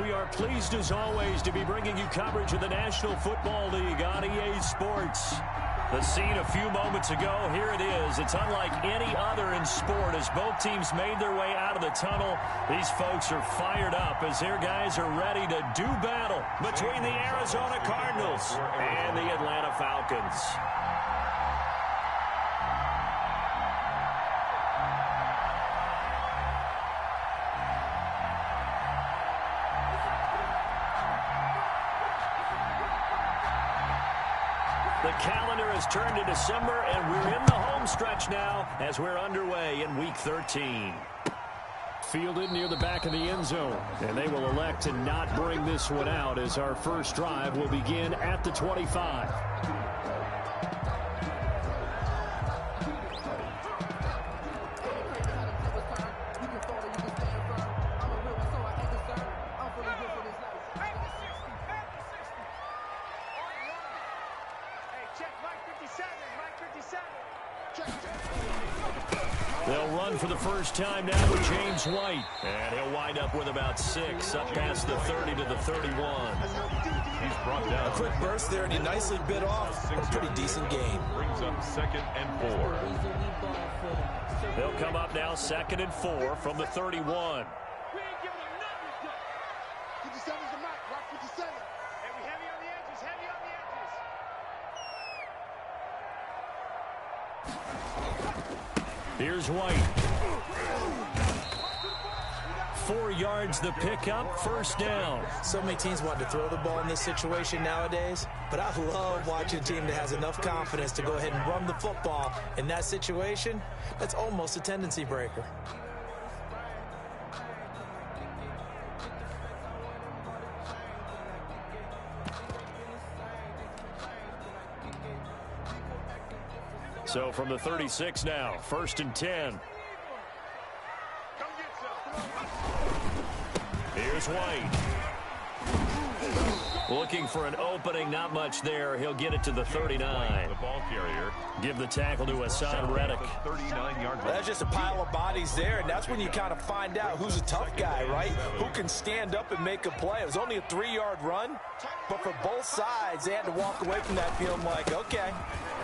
We are pleased as always to be bringing you coverage of the National Football League on EA Sports. The scene a few moments ago, here it is. It's unlike any other in sport as both teams made their way out of the tunnel. These folks are fired up as their guys are ready to do battle between the Arizona Cardinals and the Atlanta Falcons. The calendar has turned to December, and we're in the home stretch now as we're underway in Week 13. Fielded near the back of the end zone, and they will elect to not bring this one out as our first drive will begin at the 25. They'll run for the first time now with James White. And he'll wind up with about 6, up past the 30 to the 31. He's brought down. A quick burst there, and he nicely bit off a pretty decent gain. Brings up 2nd and 4. They'll come up now 2nd and 4 from the 31. Here's White. 4 yards the pickup, first down. So many teams want to throw the ball in this situation nowadays, but I love watching a team that has enough confidence to go ahead and run the football in that situation. That's almost a tendency breaker. So from the 36 now, 1st and 10. Here's White. Looking for an opening, not much there. He'll get it to the 39. The ball carrier. Give the tackle to Hassan Reddick. 39-yard. That's just a pile of bodies there, and that's when you kind of find out who's a tough guy, right? Who can stand up and make a play. It was only a 3-yard run, but for both sides, they had to walk away from that feeling like, okay,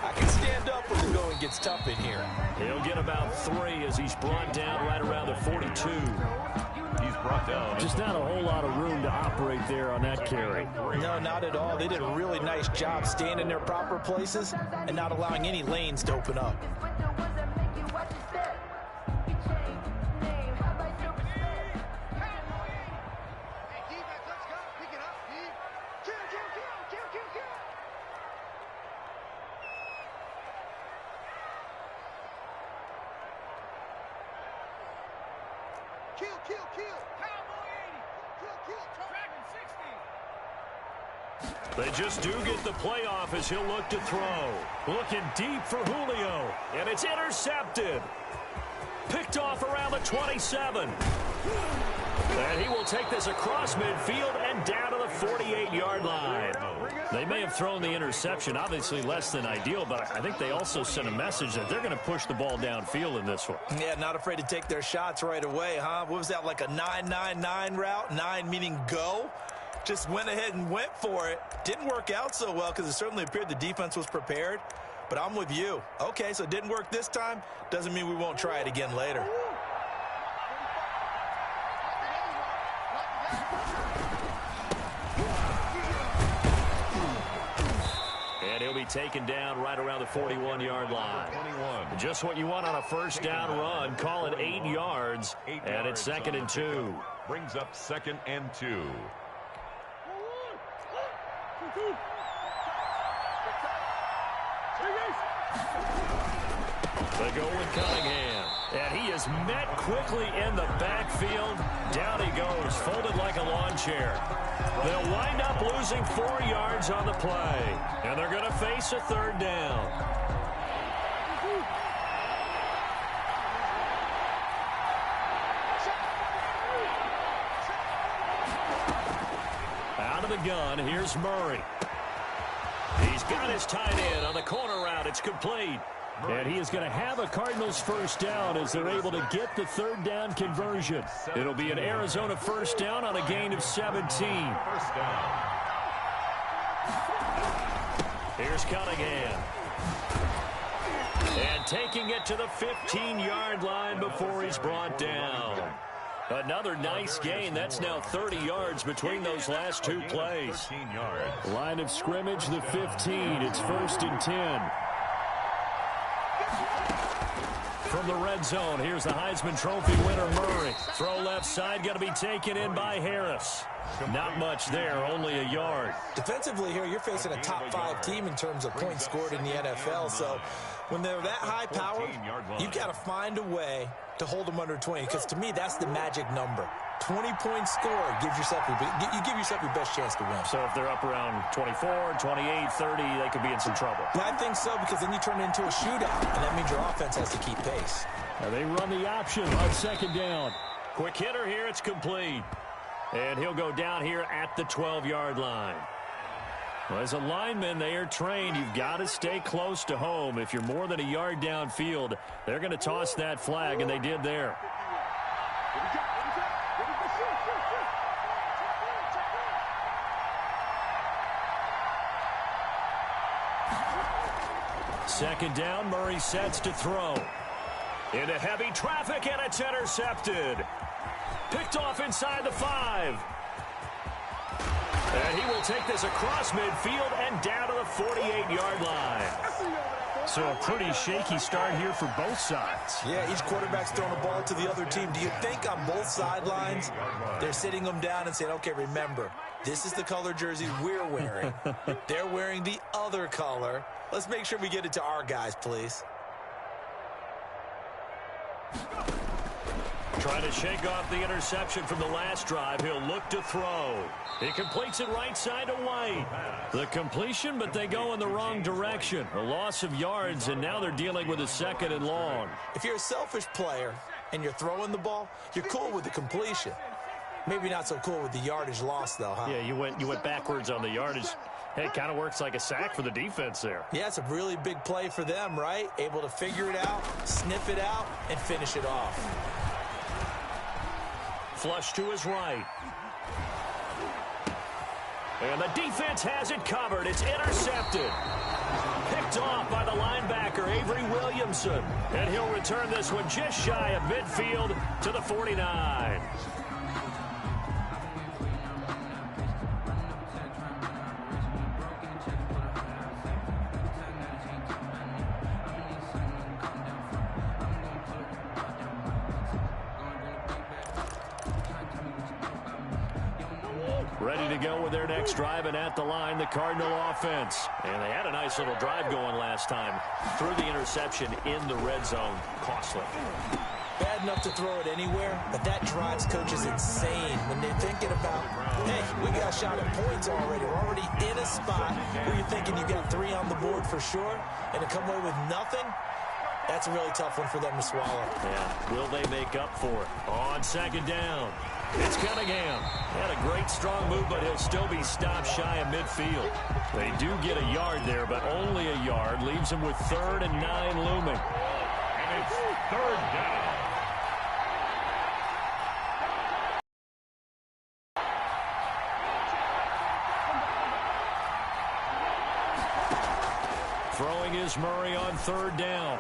I can stand up when the going gets tough in here. He'll get about 3 as he's brought down right around the 42. He's brought down. Just not a whole lot of room to operate there on that carry. No, not at all. They did a really nice job staying in their proper places and not allowing any lanes to open up. They just do get the playoff as he'll look to throw. Looking deep for Julio, and it's intercepted. Picked off around the 27. And he will take this across midfield and down to the 48-yard line. They may have thrown the interception, obviously less than ideal, but I think they also sent a message that they're going to push the ball downfield in this one. Yeah, not afraid to take their shots right away, huh? What was that, like a 9-9-9 route? 9 meaning go? Just went ahead and went for it. Didn't work out so well because it certainly appeared the defense was prepared. But I'm with you. Okay, so it didn't work this time. Doesn't mean we won't try it again later. And he'll be taken down right around the 41-yard line. 21. Just what you want on a first down run. Call it 8 yards. And it's 2nd and 2. Brings up 2nd and 2. They go with Cunningham. And he is met quickly in the backfield. Down he goes, folded like a lawn chair. They'll wind up losing 4 yards on the play. And they're going to face a 3rd down. Out of the gun, here's Murray. He's got his tight end on the corner route. It's complete. And he is going to have a Cardinals first down as they're able to get the third down conversion. It'll be an Arizona first down on a gain of 17. First down. Here's Cunningham. And taking it to the 15-yard line before he's brought down. Another nice gain. That's now 30 yards between those last two plays. 13 yards. Line of scrimmage, the 15. It's 1st and 10. From the red zone, here's the Heisman Trophy winner, Murray. Throw left side, going to be taken in by Harris. Not much there, only a yard. Defensively here, you're facing a top 5 team in terms of points scored in the NFL. So when they're that high powered, you've got to find a way to hold them under 20. Because to me, that's the magic number. 20 points scored gives yourself you give yourself your best chance to win. So if they're up around 24, 28, 30, they could be in some trouble. Yeah, I think so, because then you turn it into a shootout, and that means your offense has to keep pace. Now they run the option on 2nd down. Quick hitter here, it's complete. And he'll go down here at the 12-yard line. Well, as a lineman, they are trained. You've got to stay close to home. If you're more than a yard downfield, they're going to toss that flag, and they did there. Second down, Murray sets to throw. Into heavy traffic, and it's intercepted. Picked off inside the 5. And he will take this across midfield and down to the 48-yard line. So a pretty shaky start here for both sides. Yeah, each quarterback's throwing a ball to the other team. Do you think on both sidelines they're sitting them down and saying, okay, remember, this is the color jersey we're wearing. They're wearing the other color. Let's make sure we get it to our guys, please. Trying to shake off the interception from the last drive. He'll look to throw. He completes it right side to White. The completion, but they go in the wrong direction. A loss of yards, and now they're dealing with a 2nd and long. If you're a selfish player and you're throwing the ball, you're cool with the completion. Maybe not so cool with the yardage loss, though, huh? Yeah, you went backwards on the yardage. Hey, it kind of works like a sack for the defense there. Yeah, it's a really big play for them, right? Able to figure it out, sniff it out, and finish it off. Flush to his right. And the defense has it covered. It's intercepted. Picked off by the linebacker, Avery Williamson. And he'll return this one just shy of midfield to the 49. Ready to go with their next drive, and at the line, the Cardinal offense. And they had a nice little drive going last time. Threw the interception in the red zone. Costly. Bad enough to throw it anywhere, but that drives coaches insane when they're thinking about, hey, we got a shot at points already. We're already in a spot where you're thinking you got 3 on the board for sure, and to come away with nothing, that's a really tough one for them to swallow. Yeah, will they make up for it? On 2nd down. It's Cunningham. Had a great strong move, but he'll still be stopped shy of midfield. They do get a yard there, but only a yard. Leaves him with 3rd and 9 looming. And it's 3rd down. Throwing is Murray on 3rd down.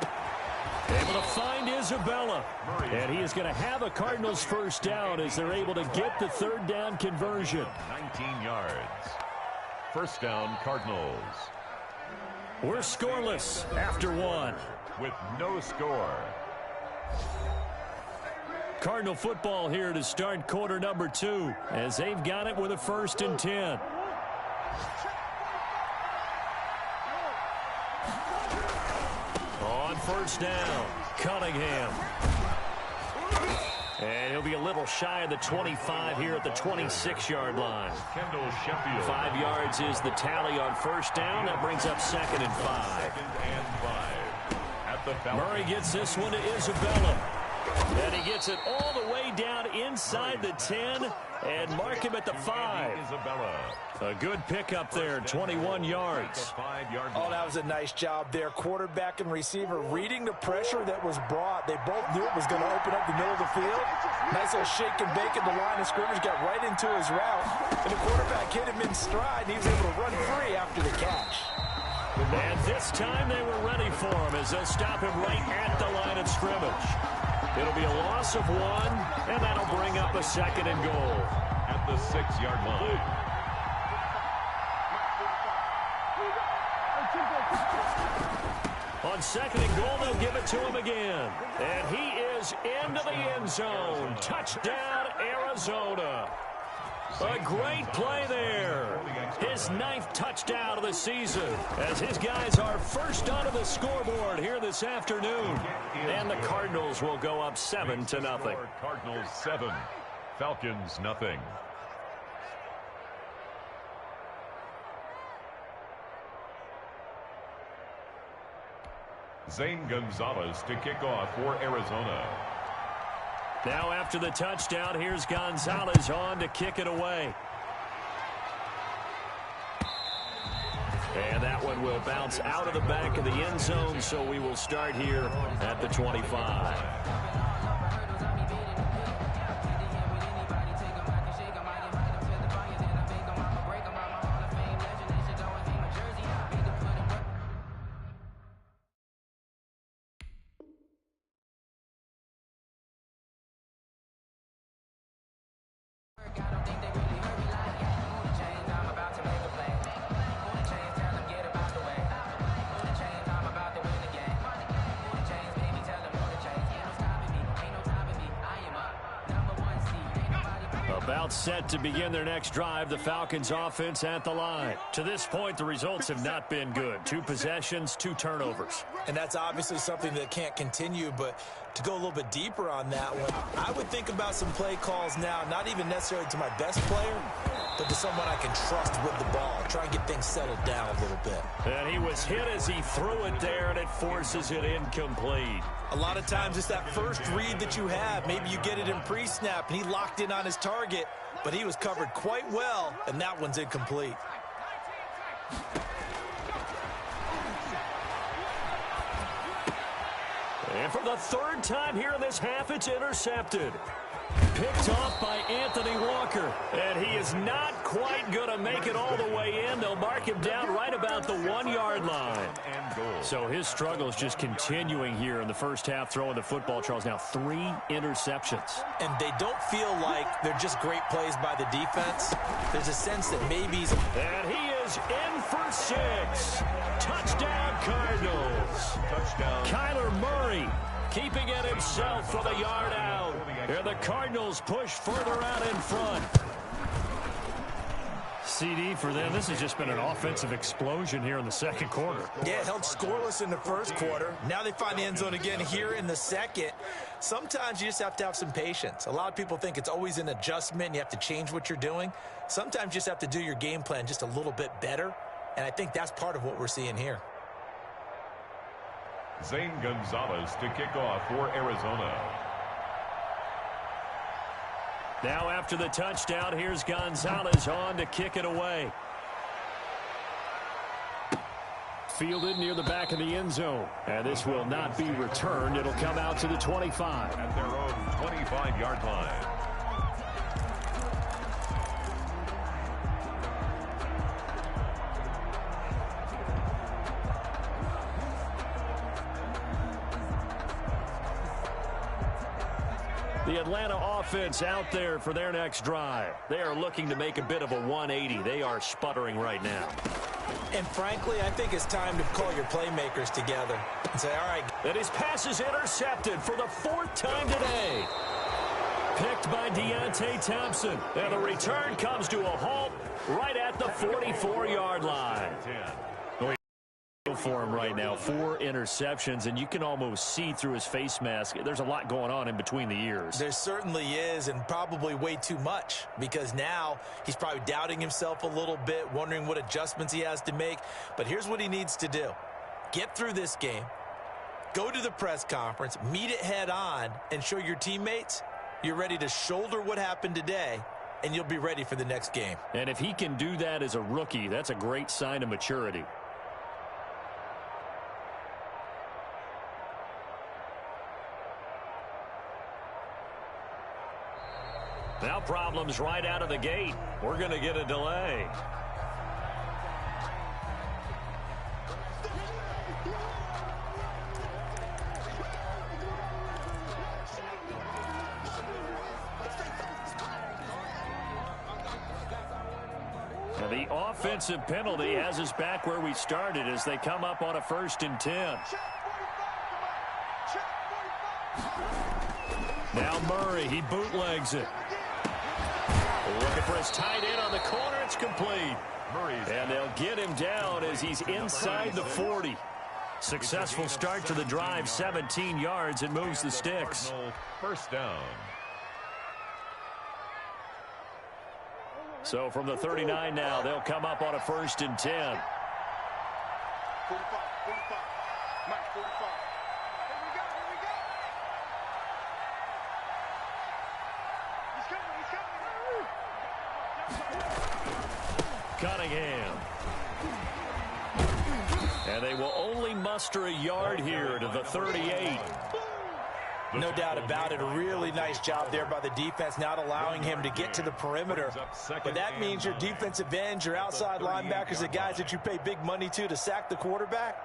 Able to find Isabella. And he is going to have a Cardinals first down as they're able to get the 3rd down conversion. 19 yards. First down, Cardinals. We're scoreless after 1. With no score. Cardinal football here to start quarter number 2 as they've got it with a 1st and 10. On 1st down, Cunningham. And he'll be a little shy of the 25 here at the 26-yard line. Kendall Sheffield. 5 yards is the tally on 1st down. That brings up 2nd and 5. At the Falcons. Murray gets this one to Isabella. And he gets it all the way down inside the 10 and mark him at the 5. A good pickup there, 21 yards. Oh, that was a nice job there. Quarterback and receiver reading the pressure that was brought. They both knew it was going to open up the middle of the field. Nice little shake and bake at the line of scrimmage, got right into his route. And the quarterback hit him in stride, and he was able to run free after the catch. And this time they were ready for him as they'll stop him right at the line of scrimmage. It'll be a loss of 1, and that'll bring up a 2nd and goal. At the 6-yard line. On 2nd and goal, they'll give it to him again. And he is into the end zone. Touchdown, Arizona. A great play there. His 9th touchdown of the season as his guys are first onto the scoreboard here this afternoon. And the Cardinals will go up 7-0. Cardinals 7, Falcons nothing. Zane Gonzalez to kick off for Arizona. Now after the touchdown, here's Gonzalez on to kick it away. And that one will bounce out of the back of the end zone, so we will start here at the 25. About set to begin their next drive, the Falcons offense at the line. To this point, the results have not been good. 2 possessions, 2 turnovers. And that's obviously something that can't continue, but to go a little bit deeper on that one, I would think about some play calls now, not even necessarily to my best player, but to someone I can trust with the ball. Try and get things settled down a little bit. And he was hit as he threw it there, and it forces it incomplete. A lot of times it's that first read that you have. Maybe you get it in pre-snap, and he locked in on his target, but he was covered quite well, and that one's incomplete. And for the 3rd time here in this half, it's intercepted. Picked off by Anthony Walker. And he is not quite going to make it all the way in. They'll mark him down right about the 1-yard line. So his struggle is just continuing here in the first half, throwing the football, Charles. Now 3 interceptions. And they don't feel like they're just great plays by the defense. There's a sense that maybe he's... And he is in for 6. Touchdown, Cardinals. Touchdown. Kyler Murray keeping it himself from a yard out. Here the Cardinals push further out in front. CD for them. This has just been an offensive explosion here in the 2nd quarter. Yeah, held scoreless in the 1st quarter. Now they find the end zone again here in the 2nd. Sometimes you just have to have some patience. A lot of people think it's always an adjustment. You have to change what you're doing. Sometimes you just have to do your game plan just a little bit better. And I think that's part of what we're seeing here. Zane Gonzalez to kick off for Arizona. Now after the touchdown, here's Gonzalez on to kick it away. Fielded near the back of the end zone. And this will not be returned. It'll come out to the 25. At their own 25-yard line. The Atlanta offense out there for their next drive. They are looking to make a bit of a 180. They are sputtering right now. And frankly, I think it's time to call your playmakers together and say, all right. And his pass is intercepted for the 4th time today. Picked by Deontay Thompson. And the return comes to a halt right at the 44-yard line. For him right now, 4 interceptions, and you can almost see through his face mask. There's a lot going on in between the ears. There certainly is, and probably way too much, because now he's probably doubting himself a little bit, wondering what adjustments he has to make. But here's what he needs to do. Get through this game, Go to the press conference, meet it head on, and show your teammates you're ready to shoulder what happened today, and you'll be ready for the next game. And if he can do that as a rookie, that's a great sign of maturity. Now problems right out of the gate. We're going to get a delay. Now the offensive penalty has us back where we started as they come up on a 1st and 10. Now Murray, he bootlegs it. Looking for his tight end on the corner. It's complete. And they'll get him down as he's inside the 40. Successful start to the drive, 17 yards, and moves the sticks. First down. So from the 39 now, they'll come up on a 1st and 10. 45, 45. Mike, 45. Here we go, here we go. He's coming, he's coming. Cunningham. And they will only muster a yard here to the 38. No doubt about it. A really nice job there by the defense, not allowing him to get to the perimeter. But that means your defensive ends, your outside linebackers, the guys that you pay big money to sack the quarterback,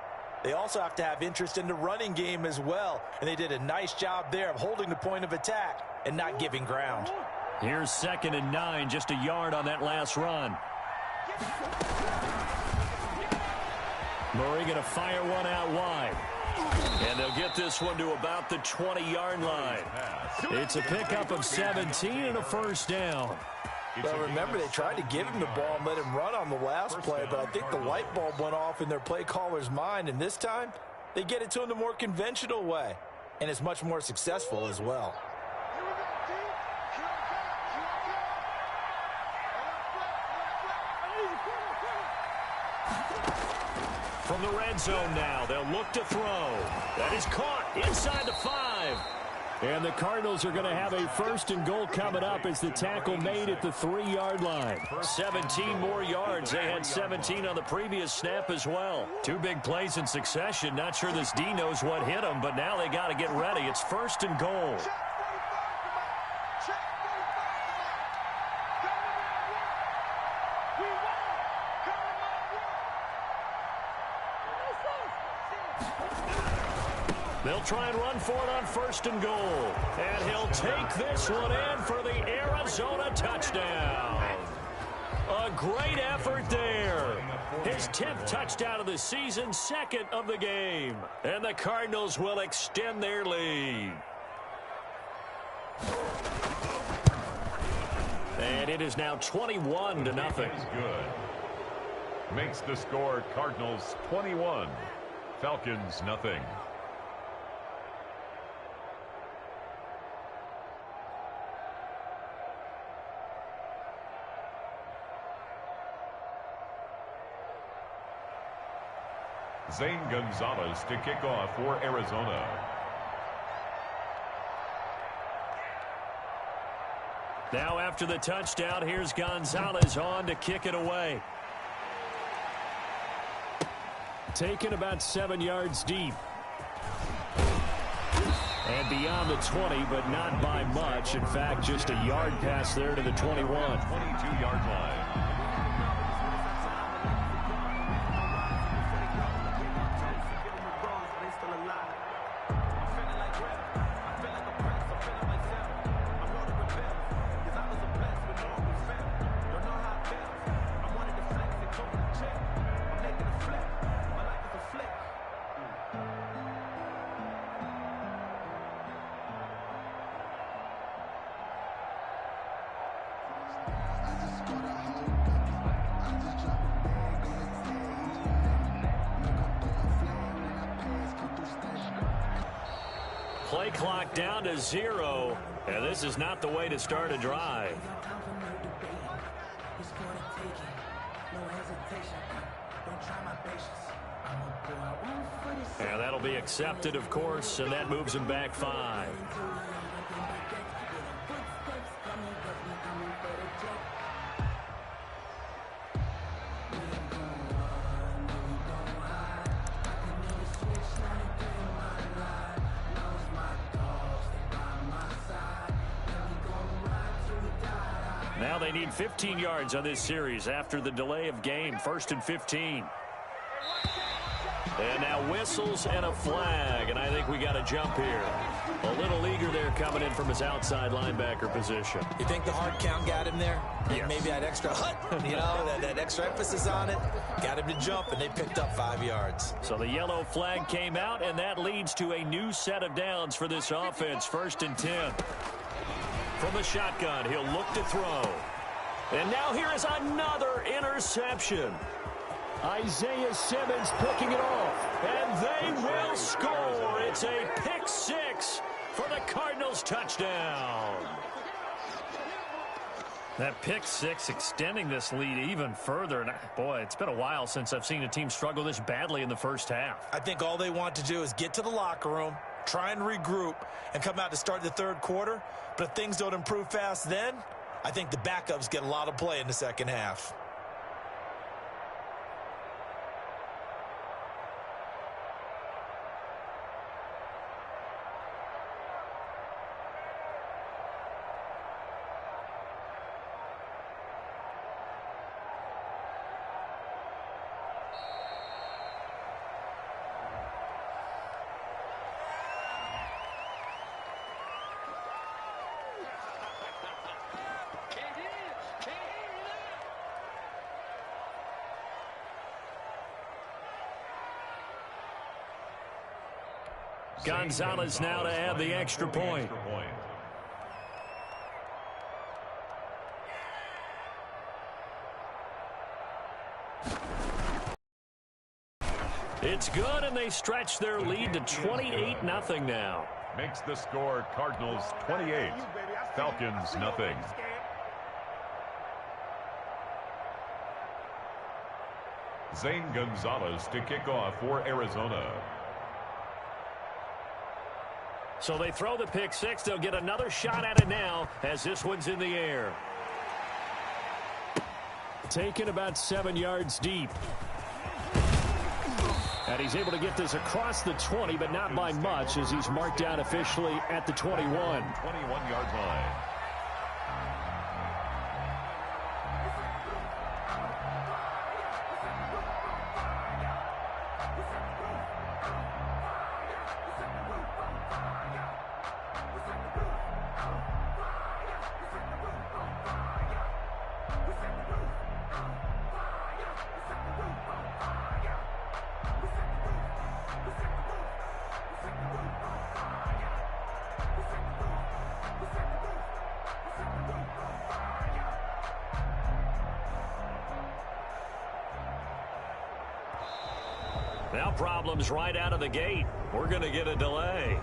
they also have to have interest in the running game as well. And they did a nice job there of holding the point of attack and not giving ground. Here's 2nd and 9, just a yard on that last run. Murray going to fire one out wide. And they'll get this one to about the 20-yard line. It's a pickup of 17 and a 1st down. Well, remember, they tried to give him the ball and let him run on the last play, but I think the light bulb went off in their play caller's mind, and this time they get it to him the more conventional way, and it's much more successful as well. From the red zone now, they'll look to throw. That is caught inside the 5. And the Cardinals are going to have a 1st and goal coming up as the tackle made at the 3-yard line. 17 more yards. They had 17 on the previous snap as well. 2 big plays in succession. Not sure this D knows what hit them, but now they got to get ready. It's 1st and goal. They'll try and run for it on 1st and goal. And he'll take this one in for the Arizona touchdown. A great effort there. His 10th touchdown of the season, 2nd of the game. And the Cardinals will extend their lead. And it is now 21-0. Good. Makes the score Cardinals 21, Falcons nothing. Zane Gonzalez to kick off for Arizona. Now after the touchdown, here's Gonzalez on to kick it away. Taken about 7 yards deep. And beyond the 20, but not by much. In fact, just a yard pass there to the 21. 22-yard line. Play clock down to 0, and this is not the way to start a drive. And that'll be accepted, of course, and that moves him back 5. Now they need 15 yards on this series after the delay of game. 1st and 15. And now whistles and a flag, and I think we got a jump here. A little eager there coming in from his outside linebacker position. You think the hard count got him there? Yes. Maybe that extra that extra emphasis on it. Got him to jump, and they picked up 5 yards. So the yellow flag came out, and that leads to a new set of downs for this offense. 1st and 10. From the shotgun, he'll look to throw. And now here is another interception. Isaiah Simmons picking it off, and they will score. It's a pick 6 for the Cardinals touchdown. That pick 6 extending this lead even further. And boy, it's been a while since I've seen a team struggle this badly in the first half. I think all they want to do is get to the locker room, try and regroup, and come out to start the third quarter. But if things don't improve fast then, I think the backups get a lot of play in the second half. Gonzalez now to add the extra point. It's good, and they stretch their lead to 28-0 now. Makes the score Cardinals 28, Falcons nothing. Zane Gonzalez to kick off for Arizona. So they throw the pick 6. They'll get another shot at it now as this one's in the air. Taken about 7 yards deep. And he's able to get this across the 20, but not by much as he's marked down officially at the 21. 21-yard line. Now problems right out of the gate. We're going to get a delay.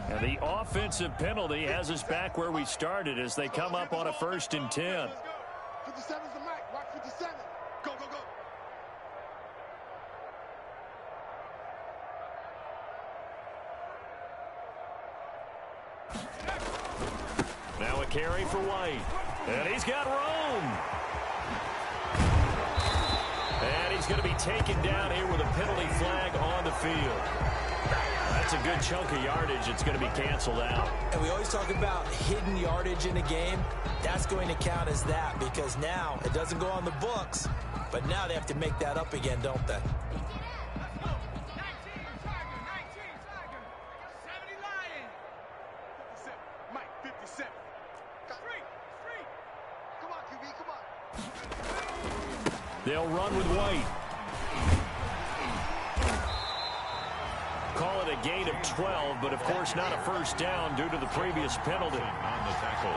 And the offensive penalty has us back where we started as they come up on a 1st and 10. 57's the mic. Mark 57. Go, go, go. Now a carry for White. And he's got room. And he's going to be taken down here with a penalty flag on the field. That's a good chunk of yardage. It's going to be canceled out. And we always talk about hidden yardage in a game. That's going to count as that because now it doesn't go on the books, but now they have to make that up again, don't they? They'll run with White. Call it a gain of 12, but of course not a first down due to the previous penalty. On the tackle.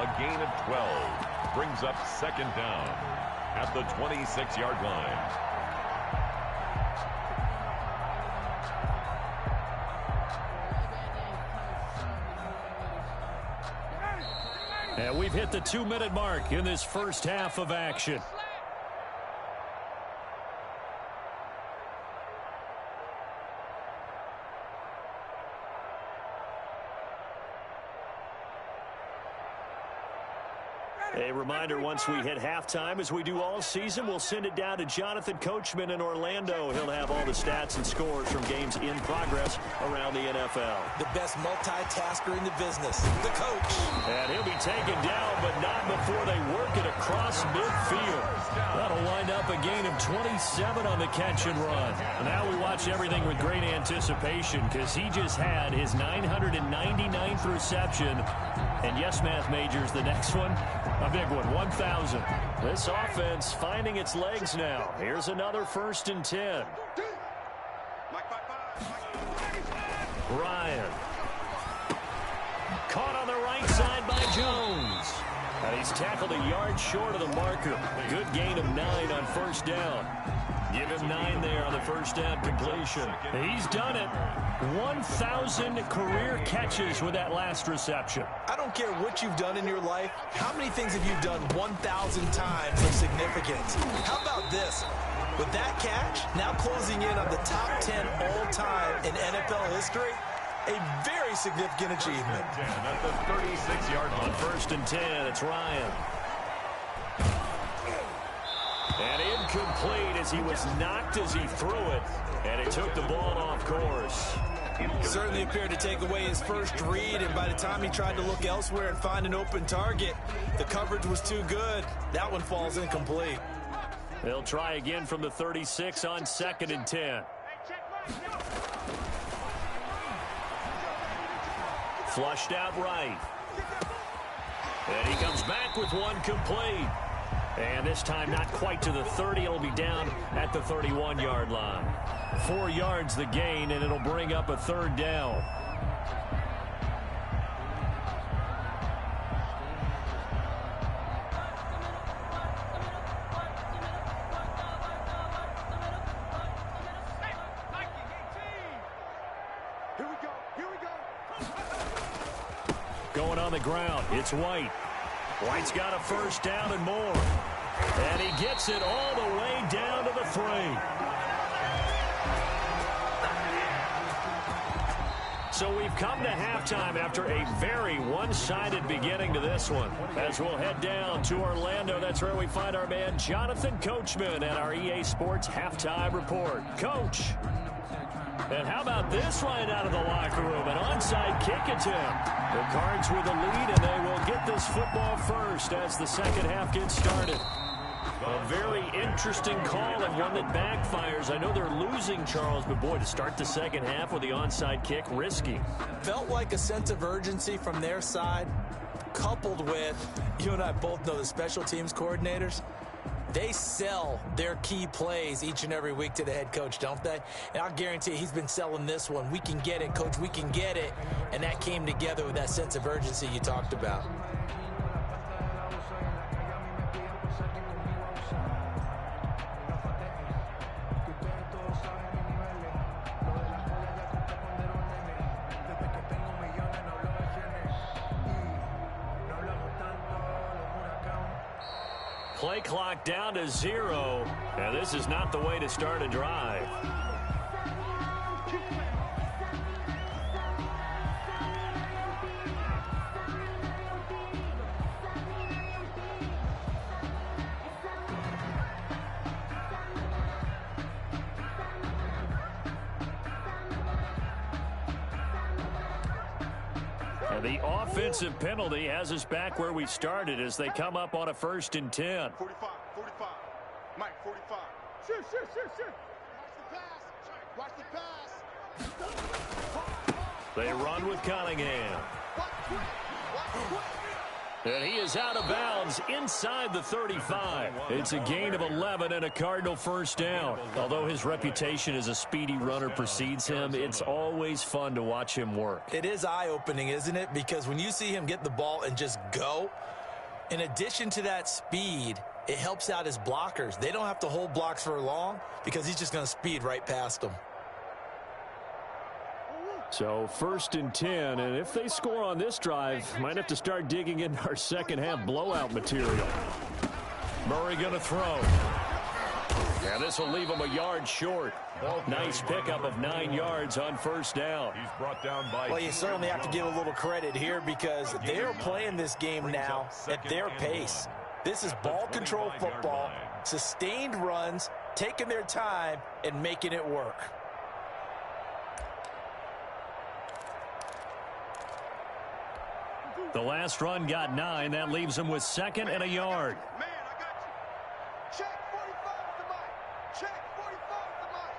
A gain of 12 brings up 2nd down at the 26-yard line. And we've hit the 2-minute mark in this first half of action. A reminder, once we hit halftime, as we do all season, we'll send it down to Jonathan Coachman in Orlando. He'll have all the stats and scores from games in progress around the NFL. The best multitasker in the business, the coach. And he'll be taken down, but not before they work it across midfield. That'll wind up a gain of 27 on the catch and run. Now we watch everything with great anticipation because he just had his 999th reception. And yes, math majors, the next one, a big one, 1,000. This offense finding its legs now. Here's another 1st and 10. Ryan. Caught on the right side by Jones. And he's tackled a yard short of the marker. Good gain of 9 on 1st down. Give him 9 there on the 1st down completion. He's done it. 1,000 career catches with that last reception. I don't care what you've done in your life. How many things have you done 1,000 times of significance? How about this? With that catch, now closing in on the top 10 all-time in NFL history, a very significant achievement. At the 36-yard line. On 1st and 10, it's Ryan. And incomplete as he was knocked as he threw it. And it took the ball off course. Certainly appeared to take away his first read, and by the time he tried to look elsewhere and find an open target, the coverage was too good. That one falls incomplete. They'll try again from the 36 on 2nd and 10. Flushed out right. And he comes back with one complete. And this time not quite to the 30. It'll be down at the 31-yard line. 4 yards the gain, and it'll bring up a 3rd down. Going on the ground, it's White. White's got a 1st down and more. And he gets it all the way down to the 3. So we've come to halftime after a very one-sided beginning to this one. As we'll head down to Orlando, that's where we find our man Jonathan Coachman at our EA Sports Halftime Report. Coach. And how about this right out of the locker room? An onside kick attempt. The Cards with the lead, and they will get this football first as the second half gets started. A very interesting call and one that backfires. I know they're losing, Charles, but boy, to start the second half with the onside kick, risky. Felt like a sense of urgency from their side, coupled with, you and I both know the special teams coordinators. They sell their key plays each and every week to the head coach, don't they? And I'll guarantee he's been selling this one. We can get it, coach, we can get it. And that came together with that sense of urgency you talked about. Play clock down to 0, and this is not the way to start a drive. And the offensive penalty has us back where we started as they come up on a 1st and 10. 45, 45. Mike, 45. Shoot, shoot, shoot, shoot. Watch the pass. Watch the pass. They run with Cunningham. And he is out of bounds inside the 35. It's a gain of 11 and a Cardinal 1st down. Although his reputation as a speedy runner precedes him, it's always fun to watch him work. It is eye-opening, isn't it? Because when you see him get the ball and just go, in addition to that speed, it helps out his blockers. They don't have to hold blocks for long because he's just going to speed right past them. So 1st and 10, and if they score on this drive, might have to start digging into our second half blowout material. Murray going to throw. Yeah, this will leave him a yard short. Nice pickup of 9 yards on 1st down. He's brought down by... Well, you certainly have to give a little credit here because they're playing this game now at their pace. This is ball control football, sustained runs, taking their time, and making it work. The last run got 9. That leaves him with 2nd and a yard. Man, I got you. Check 45 at the mic. Check 45 at the mic.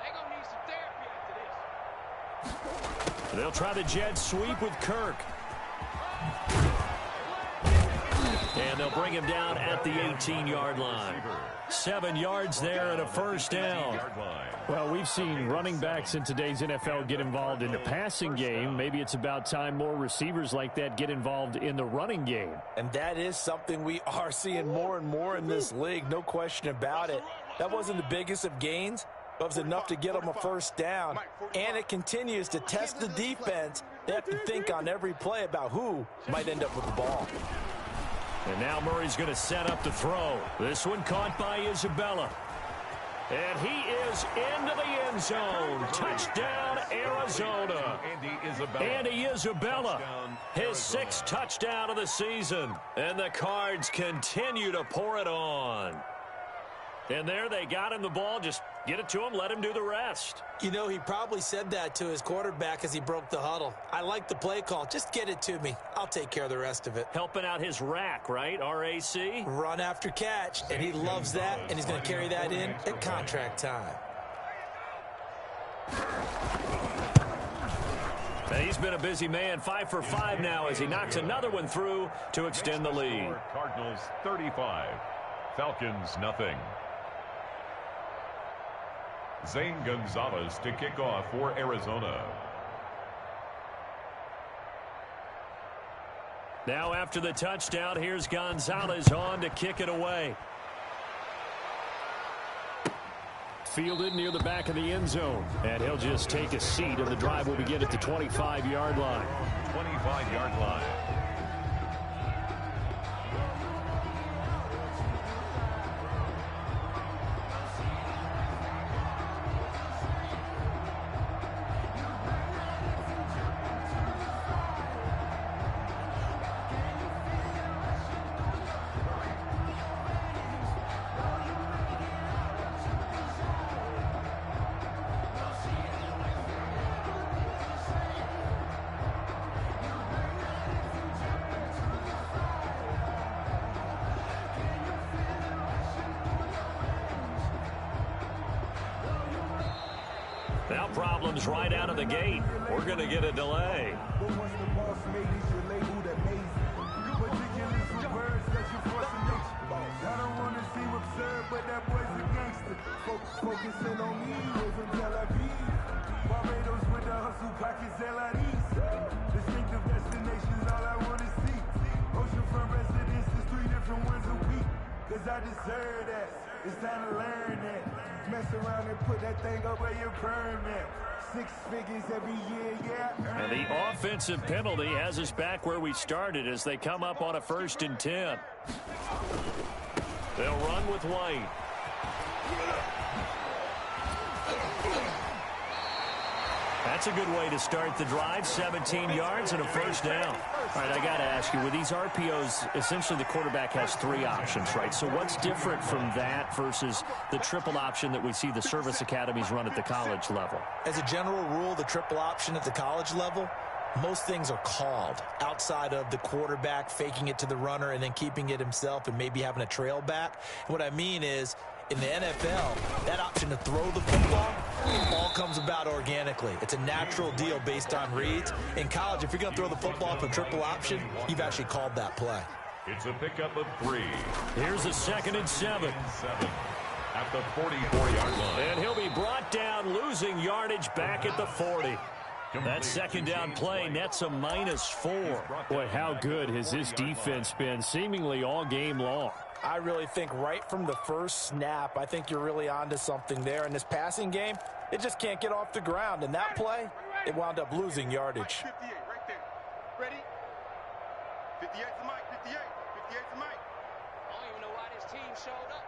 They're going to need some therapy after this. They'll try the jet sweep with Kirk. And they'll bring him down at the 18-yard line. 7 yards there and a 1st down. Well, we've seen running backs in today's NFL get involved in the passing game. Maybe it's about time more receivers like that get involved in the running game. And that is something we are seeing more and more in this league, no question about it. That wasn't the biggest of gains, but it was enough to get them a 1st down. And it continues to test the defense. They have to think on every play about who might end up with the ball. And now Murray's going to set up to throw. This one caught by Isabella. And he is into the end zone. Touchdown, Arizona. Andy Isabella, his 6th touchdown of the season. And the Cards continue to pour it on. And there they got him the ball. Just get it to him, let him do the rest. You know, he probably said that to his quarterback as he broke the huddle. I like the play call. Just get it to me. I'll take care of the rest of it. Helping out his rack, right? RAC? Run after catch, and he loves that, and he's going to carry that in at contract time. And he's been a busy man, 5 for 5 now as he knocks another one through to extend the lead. Cardinals 35, Falcons nothing. Zane Gonzalez to kick off for Arizona. Now after the touchdown, here's Gonzalez on to kick it away. Fielded near the back of the end zone. And he'll just take a seat, and the drive will begin at the 25-yard line. 25-yard line. Now problems right out of the gate. We're going to get a delay. I deserve that. It's time to learn that. Mess around and put that thing up where you burn that. 6 figures every year, yeah. And the offensive penalty has us back where we started as they come up on a 1st and 10. They'll run with White. That's a good way to start the drive. 17 yards and a 1st down. All right, I got to ask you, with these RPOs, essentially the quarterback has 3 options, right? So what's different from that versus the triple option that we see the service academies run at the college level? As a general rule, the triple option at the college level, most things are called outside of the quarterback faking it to the runner and then keeping it himself and maybe having a trail back. What I mean is, in the NFL, that option to throw the football all comes about organically. It's a natural deal based on reads. In college, if you're going to throw the football for triple option, you've actually called that play. It's a pickup of 3. Here's a 2nd and 7. At the 44-yard line. And he'll be brought down, losing yardage back at the 40. That 2nd down play nets a -4. Boy, how good has this defense been seemingly all game long? I really think right from the first snap, I think you're really onto something there. In this passing game, it just can't get off the ground. And that play, it wound up losing yardage. Mike 58, right there. Ready? 58's the Mike, 58. 58's the Mike. I don't even know why this team showed up.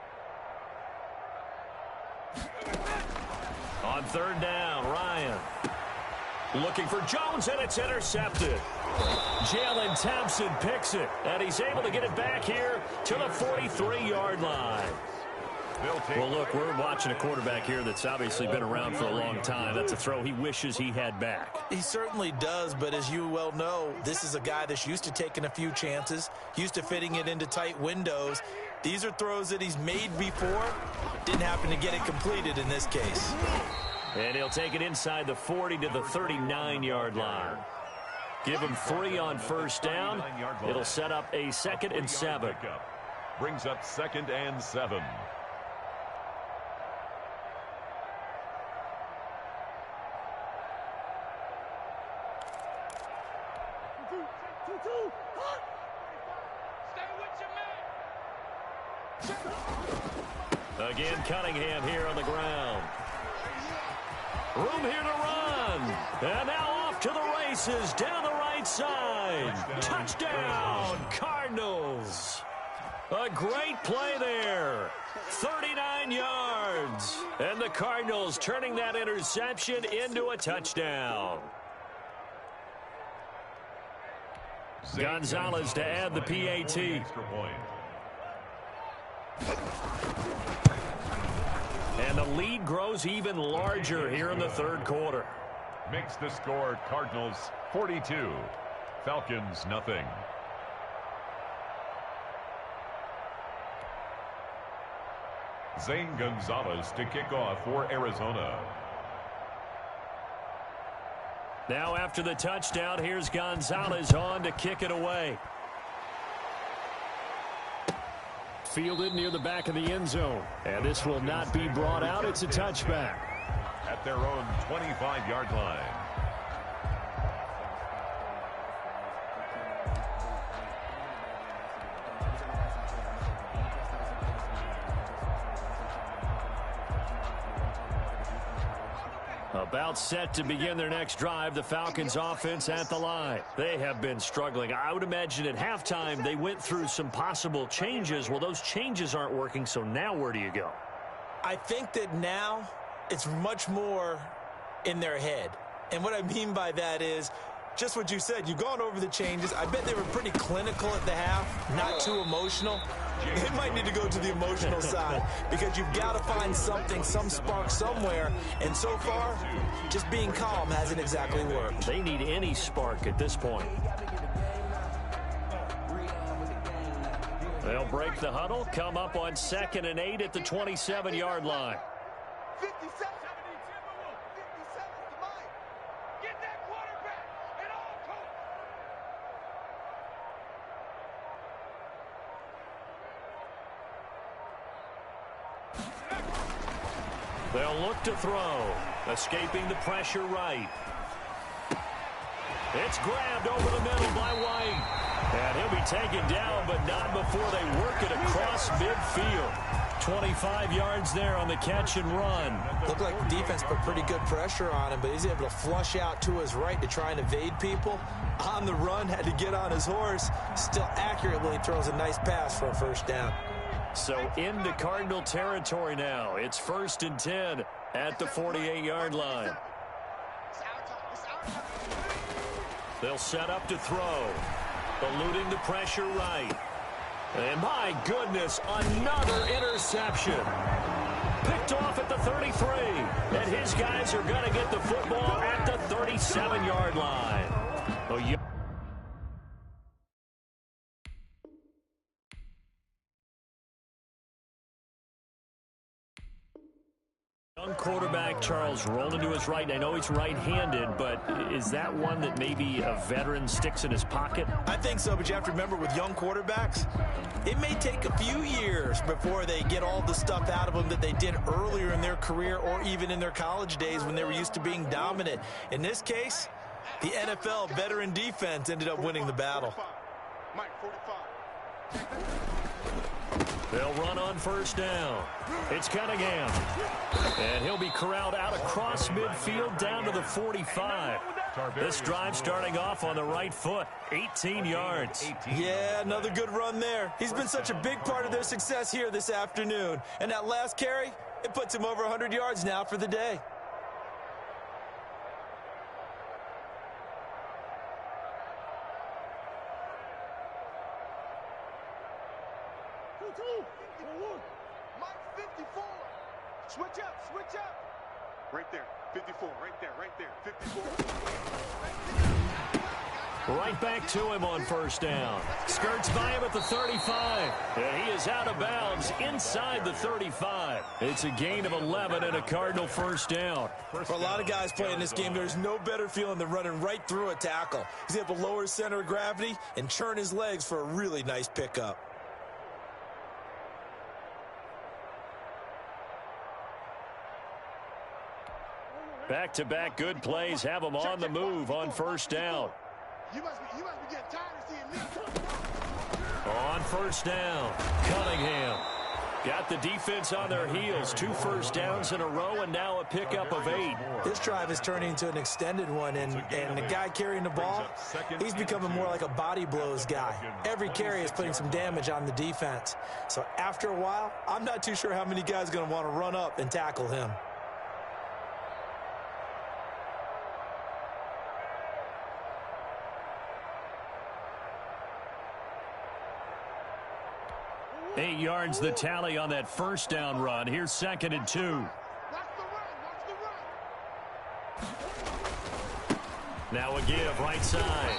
On third down, Ryan. Looking for Jones, and it's intercepted. Jalen Thompson picks it, and he's able to get it back here to the 43-yard line. Well, look, we're watching a quarterback here that's obviously been around for a long time. That's a throw he wishes he had back. He certainly does, but as you well know, this is a guy that's used to taking a few chances, used to fitting it into tight windows. These are throws that he's made before. Didn't happen to get it completed in this case. And he'll take it inside the 40 to the 39-yard line. Give him 3 on first down. It'll set up a 2nd and 7. Brings up 2nd and 7. Again, Cunningham here on the ground. Room here to run. And now off to the races down the right side. Touchdown, Cardinals. A great play there. 39 yards. And the Cardinals turning that interception into a touchdown. Gonzalez to add the PAT. And the lead grows even larger here in the third quarter. Makes the score Cardinals 42. Falcons nothing. Zane Gonzalez to kick off for Arizona. Now after the touchdown, here's Gonzalez on to kick it away. Fielded near the back of the end zone. And this will not be brought out. It's a touchback. At their own 25-yard line. About set to begin their next drive, the Falcons offense at the line. They have been struggling. I would imagine at halftime they went through some possible changes. Well, those changes aren't working, so now where do you go? I think that now it's much more in their head. And what I mean by that is just what you said. You've gone over the changes. I bet they were pretty clinical at the half, not too emotional. They might need to go to the emotional side because you've got to find something, some spark somewhere. And so far, just being calm hasn't exactly worked. They need any spark at this point. They'll break the huddle, come up on 2nd and 8 at the 27-yard line. 57. 57 to Mike. Get that quarterback and all coach. They'll look to throw. Escaping the pressure right. It's grabbed over the middle by White. And he'll be taken down, but not before they work it across midfield. 25 yards there on the catch and run. Looked like the defense put pretty good pressure on him, but he's able to flush out to his right to try and evade people. On the run, had to get on his horse. Still accurately throws a nice pass for a first down. So into Cardinal territory now. It's 1st and 10 at the 48-yard line. They'll set up to throw. Eluding the pressure right. And my goodness, another interception. Picked off at the 33. And his guys are going to get the football at the 37-yard line. Oh, yeah. Young quarterback Charles rolling to his right. I know he's right-handed, but is that one that maybe a veteran sticks in his pocket? I think so, but you have to remember with young quarterbacks, it may take a few years before they get all the stuff out of them that they did earlier in their career or even in their college days when they were used to being dominant. In this case, the NFL veteran defense ended up winning the battle. Mike 45. They'll run on first down. It's Cunningham. And he'll be corralled out across midfield down to the 45. This drive starting off on the right foot. 18 yards. Yeah, another good run there. He's been such a big part of their success here this afternoon. And that last carry, it puts him over 100 yards now for the day. Mike 54. Switch up, switch up. Right there, 54, right there, 54. Right back to him on first down. Skirts by him at the 35. And he is out of bounds inside the 35. It's a gain of 11 and a Cardinal first down. For a lot of guys playing this game, there's no better feeling than running right through a tackle. He's able to lower his center of gravity and churn his legs for a really nice pickup. Back-to-back good plays have him on the move on first down. You must be getting tired of seeing me. On first down, Cunningham. Got the defense on their heels. 2 first downs in a row and now a pickup of 8. This drive is turning into an extended one, and the guy carrying the ball, he's becoming more like a body blows guy. Every carry is putting some damage on the defense. So after a while, I'm not too sure how many guys are going to want to run up and tackle him. Eight yards the tally on that first down run. Here's 2nd and 2. Watch the run, watch the run. Now a give right side.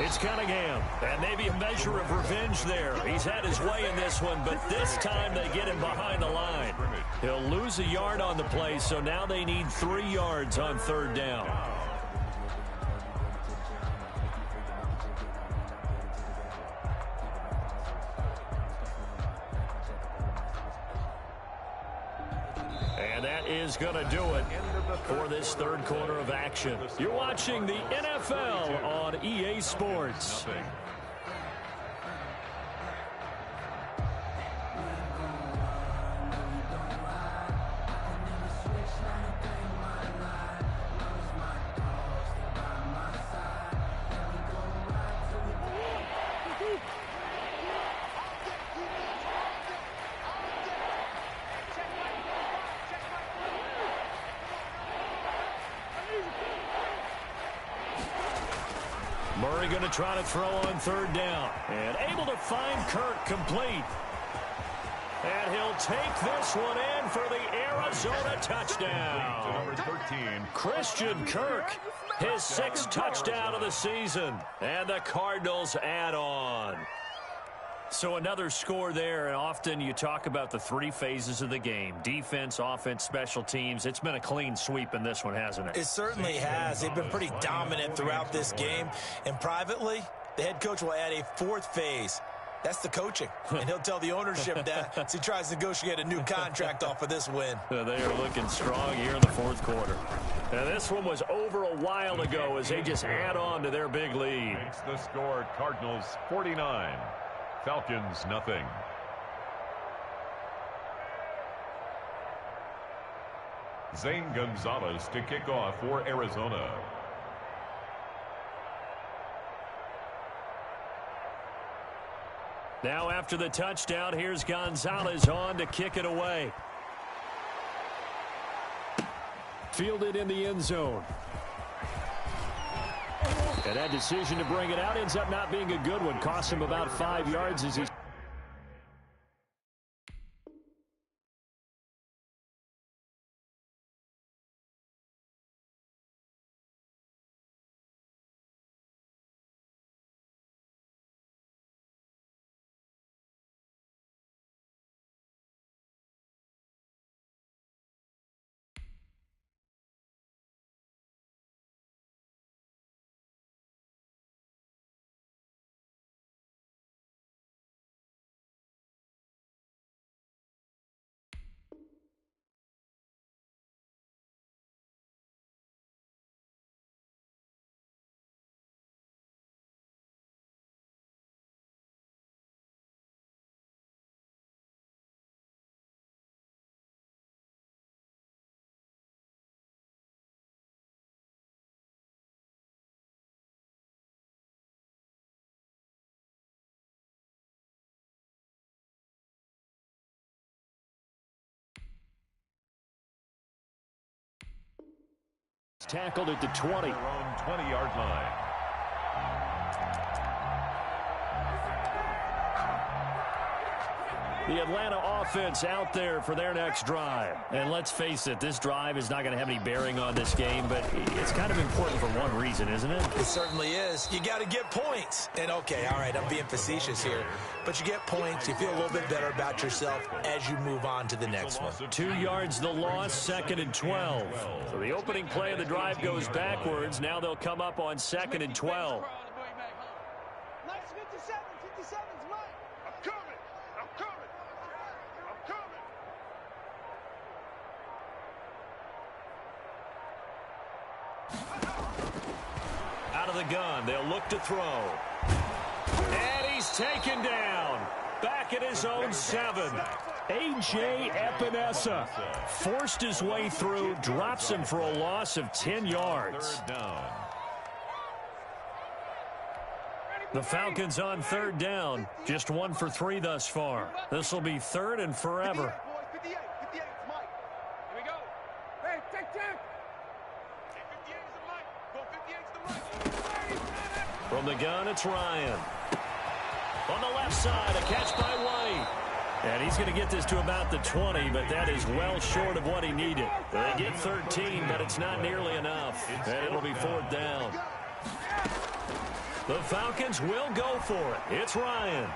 It's Cunningham. And maybe a measure of revenge there. He's had his way in this one, but this time they get him behind the line. He'll lose a yard on the play, so now they need 3 yards on 3rd down. And that is going to do it for this 3rd quarter of action. You're watching the NFL on EA Sports. Murray going to try to throw on 3rd down. And able to find Kirk complete. And he'll take this one in for the Arizona touchdown. Number 13. Christian Kirk, his 6th touchdown of the season. And the Cardinals add on. So another score there, and often you talk about the 3 phases of the game. Defense, offense, special teams. It's been a clean sweep in this one, hasn't it? It certainly has. They've been pretty dominant throughout this game. And privately, the head coach will add a 4th phase. That's the coaching. And he'll tell the ownership that as he tries to negotiate a new contract off of this win. They are looking strong here in the 4th quarter. Now, this one was over a while ago as they just add on to their big lead. Makes the score Cardinals 49. Falcons nothing. Zane Gonzalez to kick off for Arizona. Now after the touchdown, here's Gonzalez on to kick it away. Fielded in the end zone. And that decision to bring it out ends up not being a good one. Cost him about 5 yards as he Tackled at the 20. Their own 20-yard line. The Atlanta offense out there for their next drive. And let's face it, this drive is not going to have any bearing on this game, but it's kind of important for one reason, isn't it? It certainly is. You got to get points. And, okay, all right, I'm being facetious here. But you get points. You feel a little bit better about yourself as you move on to the next one. 2 yards the loss, 2nd and 12. So the opening play of the drive goes backwards. Now they'll come up on 2nd and 12. Nice 57's mine. I'm coming. I'm coming. I'm coming. Out of the gun, they'll look to throw. And he's taken down. Back at his own 7. A.J. Epinesa forced his way through, drops him for a loss of 10 yards. Third down. The Falcons on 3rd down. Just 1 for 3 thus far. This will be 3rd and forever. 58, 58, it's Mike. Here we go. Hey, take. 58 is the Mike. Go 58 is the Mike. From the gun, it's Ryan. On the left side, a catch by White. And he's going to get this to about the 20, but that is well short of what he needed. They get 13, but it's not nearly enough. And it'll be 4th down. The Falcons will go for it. It's Ryan.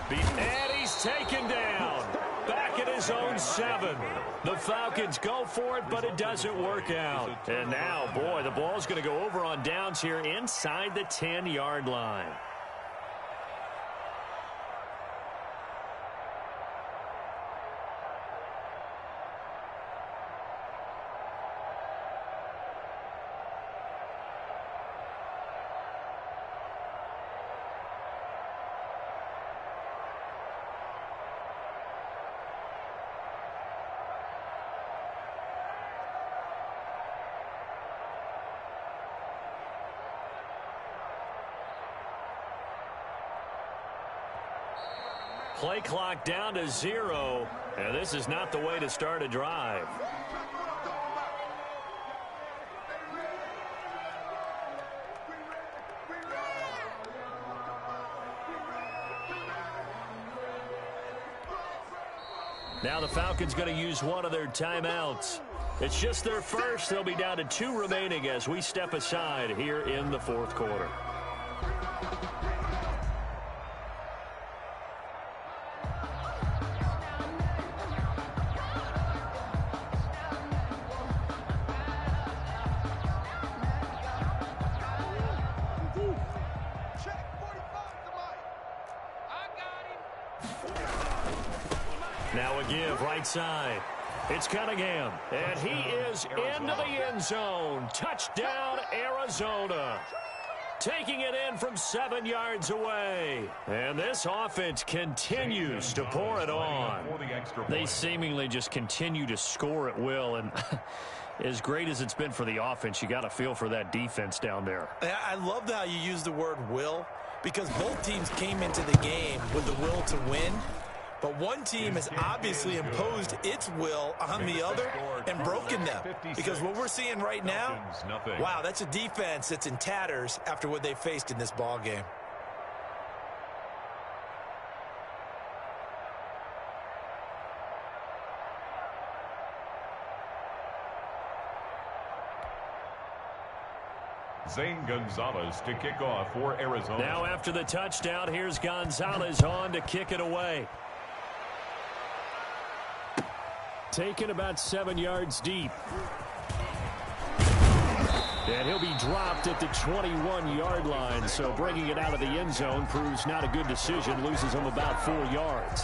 And he's taken down. Back at his own 7. The Falcons go for it, but it doesn't work out. And now, boy, the ball's going to go over on downs here inside the 10-yard line. Play clock down to 0, and this is not the way to start a drive. Now the Falcons going to use one of their timeouts. It's just their first. They'll be down to 2 remaining as we step aside here in the 4th quarter. Now a give right side. It's Cunningham, and he is into the end zone. Touchdown, Arizona. Taking it in from 7 yards away. And this offense continues to pour it on. They seemingly just continue to score at will. And as great as it's been for the offense, you got to feel for that defense down there. I love how you use the word will, because both teams came into the game with the will to win. But one team has obviously imposed its will on the other and broken them. Because what we're seeing right now, wow, that's a defense that's in tatters after what they faced in this ball game. Zane Gonzalez to kick off for Arizona. Now after the touchdown, here's Gonzalez on to kick it away. Taken about 7 yards deep. And he'll be dropped at the 21-yard line. So bringing it out of the end zone proves not a good decision. Loses him about 4 yards.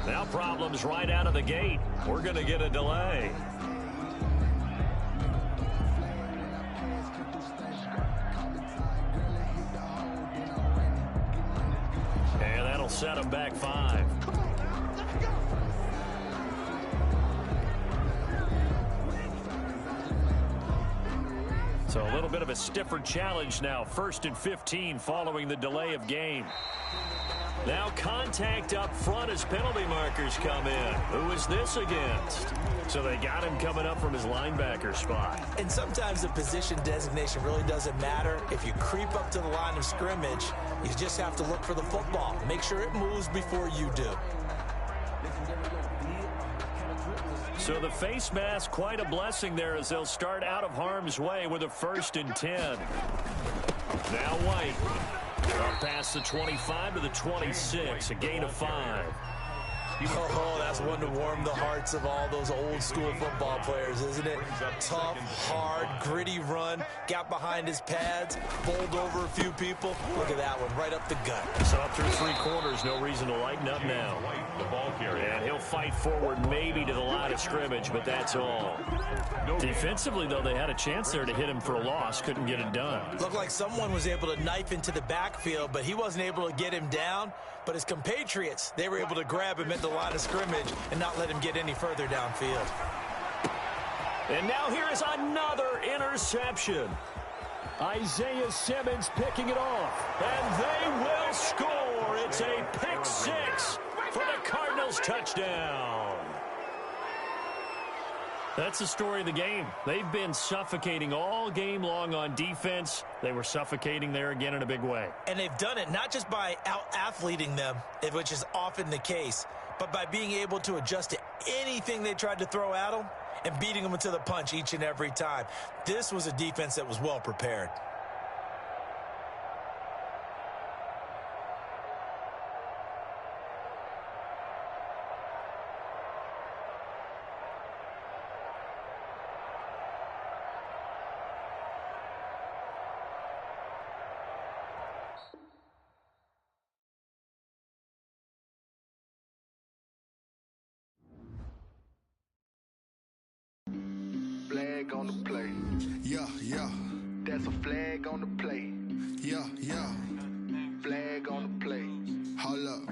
Now problems right out of the gate. We're going to get a delay. And that'll set him back 5. So a little bit of a stiffer challenge now. 1st and 15 following the delay of game. Now contact up front as penalty markers come in. Who is this against? So they got him coming up from his linebacker spot. And sometimes the position designation really doesn't matter. If you creep up to the line of scrimmage, you just have to look for the football. Make sure it moves before you do. So the face mask, quite a blessing there as they'll start out of harm's way with a 1st and 10. Now White. Up past the 25 to the 26, a gain of 5. Oh, that's one to warm the hearts of all those old school football players, isn't it? Tough, hard, gritty run, got behind his pads, bowled over a few people. Look at that one, right up the gut. So up through 3 quarters, no reason to lighten up now. The ball carrier. And he'll fight forward maybe to the line of scrimmage, but that's all. Defensively, though, they had a chance there to hit him for a loss. Couldn't get it done. Looked like someone was able to knife into the backfield, but he wasn't able to get him down. But his compatriots, they were able to grab him at the line of scrimmage and not let him get any further downfield. And now here is another interception. Isaiah Simmons picking it off. And they will score. It's a pick 6 for the Cardinals touchdown. That's the story of the game. They've been suffocating all game long on defense. They were suffocating there again in a big way. And they've done it not just by out-athleting them, which is often the case, but by being able to adjust to anything they tried to throw at them and beating them to the punch each and every time. This was a defense that was well prepared. Flag on the play. Yeah, yeah. That's a flag on the play. Yeah, yeah. Flag on the play. Hold up.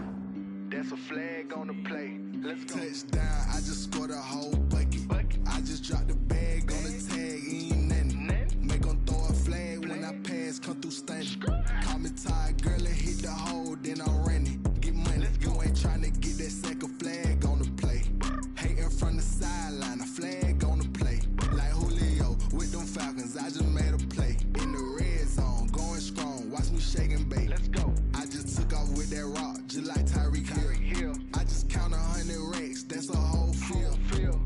That's a flag on the play. Let's go. Touchdown, I just scored a whole bucket. I just dropped the bag on the tag, ain't nothing. Make them throw a flag when I pass, come through stunning. Call me tired, girl, and hit the hole, then I'm running. Get money, you ain't trying to get that second flag on the play. Hating from the sideline, a flag on the play. Like Julio with them Falcons, I just made a play. In the red zone, going strong, watch me shake and bake. Let's go. I just took off with that rock, just like Tyreek Hill. I just count 100 racks, that's a whole field.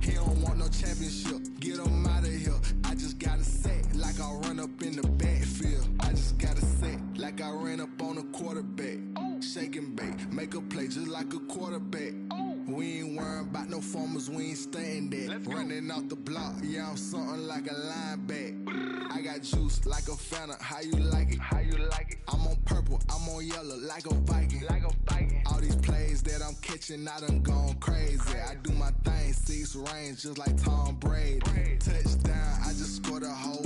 He don't want no championship, get him out of here. I just got a set, like I run up in the backfield. I just got a set, like I ran up on a quarterback. Shake and bake, make a play just like a quarterback. We ain't worrying about no formers, we ain't staying there. Running off the block, yeah, I'm something like a lineback. I got juice like a Fanta, how you like it? How you like it? I'm on purple, I'm on yellow, like a Viking. Like a Viking. All these plays that I'm catching, I done gone crazy. I do my thing, 6 range, just like Tom Brady. Touchdown, I just scored a whole